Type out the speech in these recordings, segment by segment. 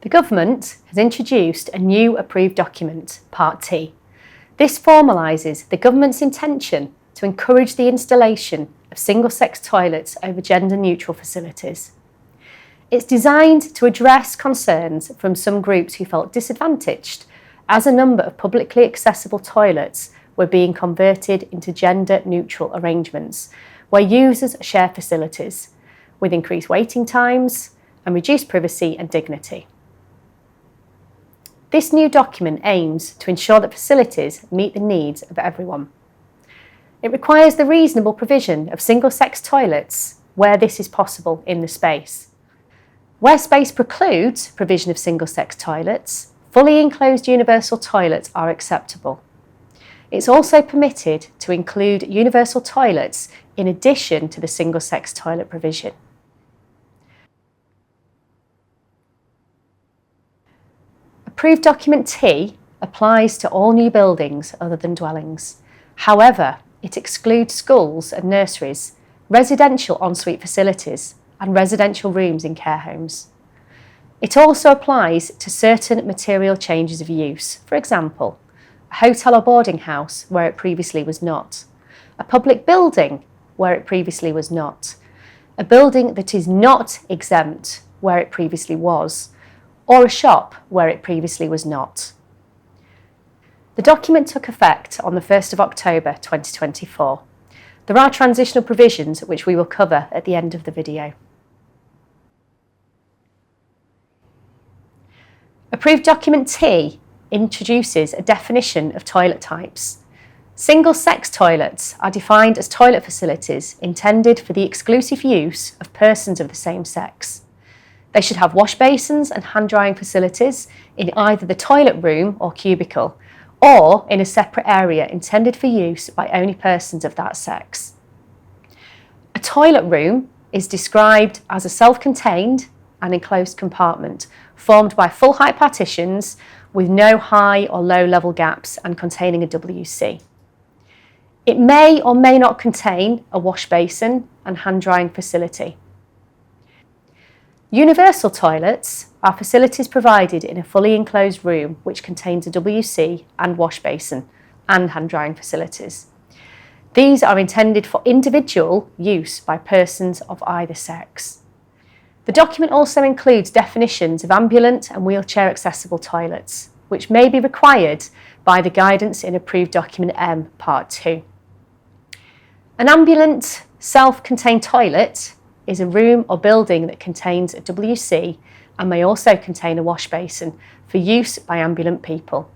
The government has introduced a new approved document, Part T. This formalises the government's intention to encourage the installation of single-sex toilets over gender-neutral facilities. It's designed to address concerns from some groups who felt disadvantaged as a number of publicly accessible toilets were being converted into gender-neutral arrangements where users share facilities with increased waiting times and reduced privacy and dignity. This new document aims to ensure that facilities meet the needs of everyone. It requires the reasonable provision of single-sex toilets where this is possible in the space. Where space precludes provision of single-sex toilets, fully enclosed universal toilets are acceptable. It's also permitted to include universal toilets in addition to the single-sex toilet provision. Approved Document T applies to all new buildings other than dwellings. However, it excludes schools and nurseries, residential ensuite facilities, and residential rooms in care homes. It also applies to certain material changes of use, for example, a hotel or boarding house where it previously was not, a public building where it previously was not, a building that is not exempt where it previously was, or a shop where it previously was not. The document took effect on the 1st of October 2024. There are transitional provisions which we will cover at the end of the video. Approved Document T introduces a definition of toilet types. Single-sex toilets are defined as toilet facilities intended for the exclusive use of persons of the same sex. They should have wash basins and hand-drying facilities in either the toilet room or cubicle, or in a separate area intended for use by only persons of that sex. A toilet room is described as a self-contained and enclosed compartment formed by full-height partitions with no high or low-level gaps and containing a WC. It may or may not contain a wash basin and hand-drying facility. Universal toilets are facilities provided in a fully enclosed room which contains a WC and wash basin and hand-drying facilities. These are intended for individual use by persons of either sex. The document also includes definitions of ambulant and wheelchair accessible toilets, which may be required by the guidance in Approved Document M, Part 2. An ambulant, self-contained toilet is a room or building that contains a WC and may also contain a wash basin for use by ambulant people.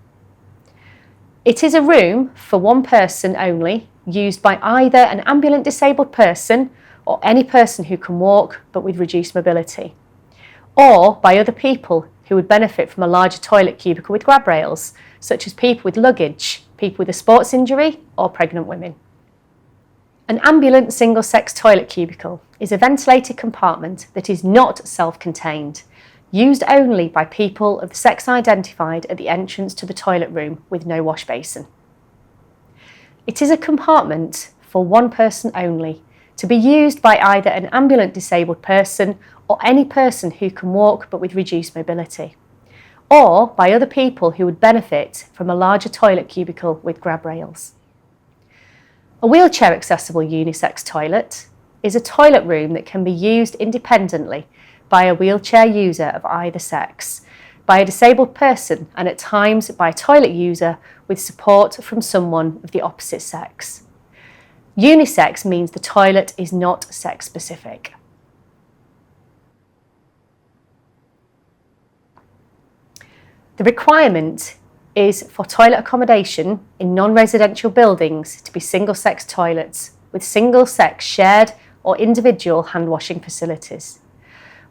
It is a room for one person only, used by either an ambulant disabled person or any person who can walk but with reduced mobility, or by other people who would benefit from a larger toilet cubicle with grab rails, such as people with luggage, people with a sports injury, or pregnant women. An ambulant single-sex toilet cubicle is a ventilated compartment that is not self-contained, used only by people of the sex identified at the entrance to the toilet room with no wash basin. It is a compartment for one person only, to be used by either an ambulant disabled person or any person who can walk but with reduced mobility, or by other people who would benefit from a larger toilet cubicle with grab rails. A wheelchair accessible unisex toilet is a toilet room that can be used independently by a wheelchair user of either sex, by a disabled person, and at times by a toilet user with support from someone of the opposite sex. Unisex means the toilet is not sex specific. The requirement is for toilet accommodation in non-residential buildings to be single-sex toilets with single-sex shared or individual hand-washing facilities.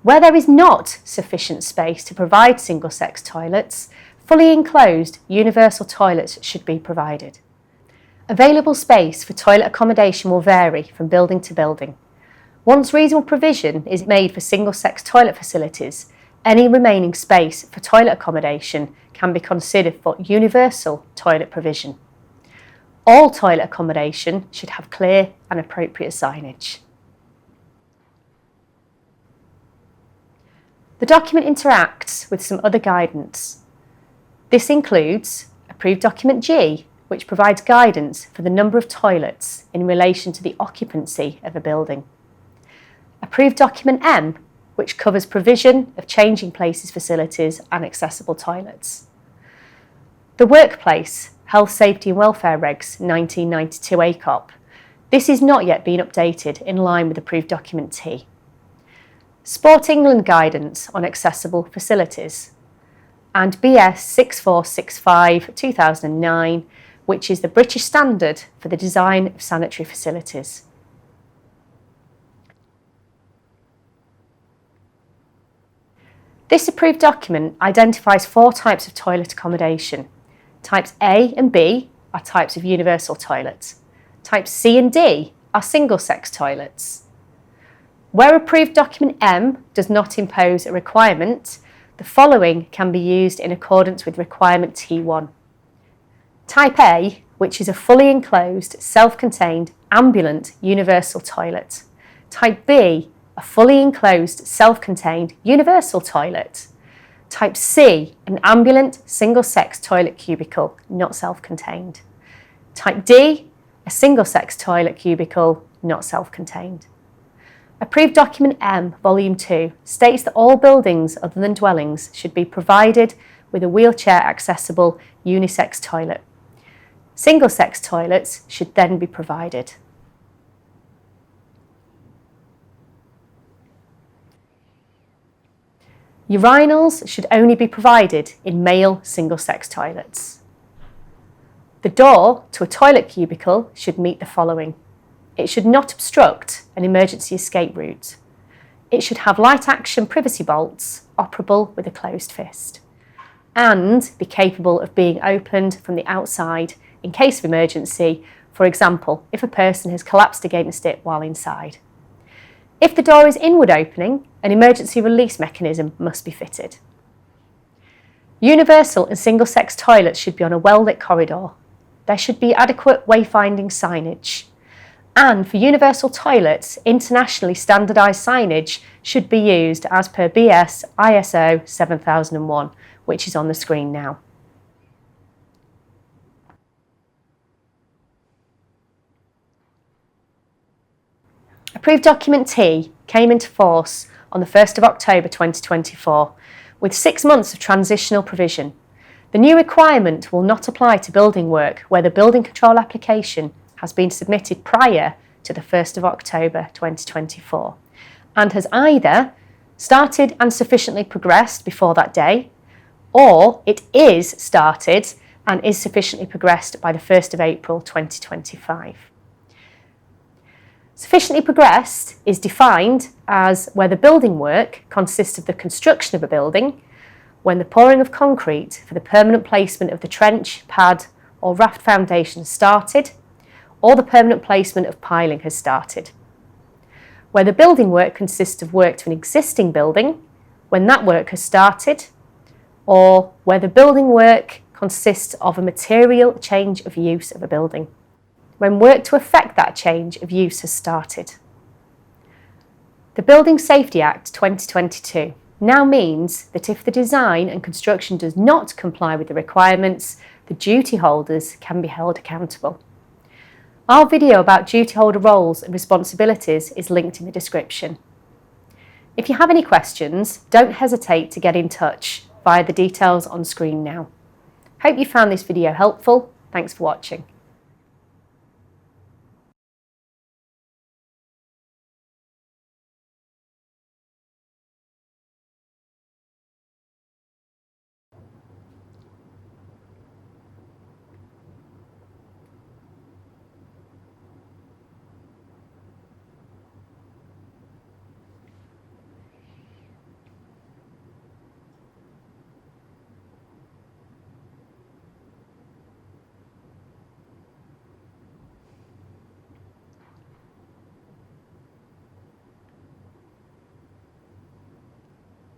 Where there is not sufficient space to provide single-sex toilets, fully enclosed universal toilets should be provided. Available space for toilet accommodation will vary from building to building. Once reasonable provision is made for single-sex toilet facilities, any remaining space for toilet accommodation can be considered for universal toilet provision. All toilet accommodation should have clear and appropriate signage. The document interacts with some other guidance. This includes Approved Document G, which provides guidance for the number of toilets in relation to the occupancy of a building. Approved Document M, which covers provision of changing places facilities and accessible toilets. The Workplace, Health, Safety and Welfare Regs 1992 ACOP. This is not yet been updated in line with Approved Document T. Sport England Guidance on Accessible Facilities, and BS 6465 2009, which is the British standard for the design of sanitary facilities. This approved document identifies 4 types of toilet accommodation. Types A and B are types of universal toilets. Types C and D are single-sex toilets. Where Approved Document M does not impose a requirement, the following can be used in accordance with Requirement T1. Type A, which is a fully enclosed, self-contained, ambulant universal toilet. Type B, a fully enclosed, self-contained, universal toilet. Type C, an ambulant, single-sex toilet cubicle, not self-contained. Type D, a single-sex toilet cubicle, not self-contained. Approved Document M, Volume 2, states that all buildings other than dwellings should be provided with a wheelchair-accessible unisex toilet. Single-sex toilets should then be provided. Urinals should only be provided in male single-sex toilets. The door to a toilet cubicle should meet the following. It should not obstruct an emergency escape route. It should have light-action privacy bolts operable with a closed fist and be capable of being opened from the outside in case of emergency, for example, if a person has collapsed against it while inside. If the door is inward opening, an emergency release mechanism must be fitted. Universal and single-sex toilets should be on a well-lit corridor. There should be adequate wayfinding signage. And for universal toilets, internationally standardised signage should be used as per BS ISO 7001, which is on the screen now. Approved Document T came into force on the 1st of October 2024, with 6 months of transitional provision. The new requirement will not apply to building work where the building control application has been submitted prior to the 1st of October 2024 and has either started and sufficiently progressed before that day, or it is started and is sufficiently progressed by the 1st of April 2025. Sufficiently progressed is defined as where the building work consists of the construction of a building, when the pouring of concrete for the permanent placement of the trench, pad or raft foundation has started, or the permanent placement of piling has started. Where the building work consists of work to an existing building, when that work has started, or where the building work consists of a material change of use of a building, when work to effect that change of use has started. The Building Safety Act 2022 now means that if the design and construction does not comply with the requirements, the duty holders can be held accountable. Our video about duty holder roles and responsibilities is linked in the description. If you have any questions, don't hesitate to get in touch via the details on screen now. Hope you found this video helpful. Thanks for watching.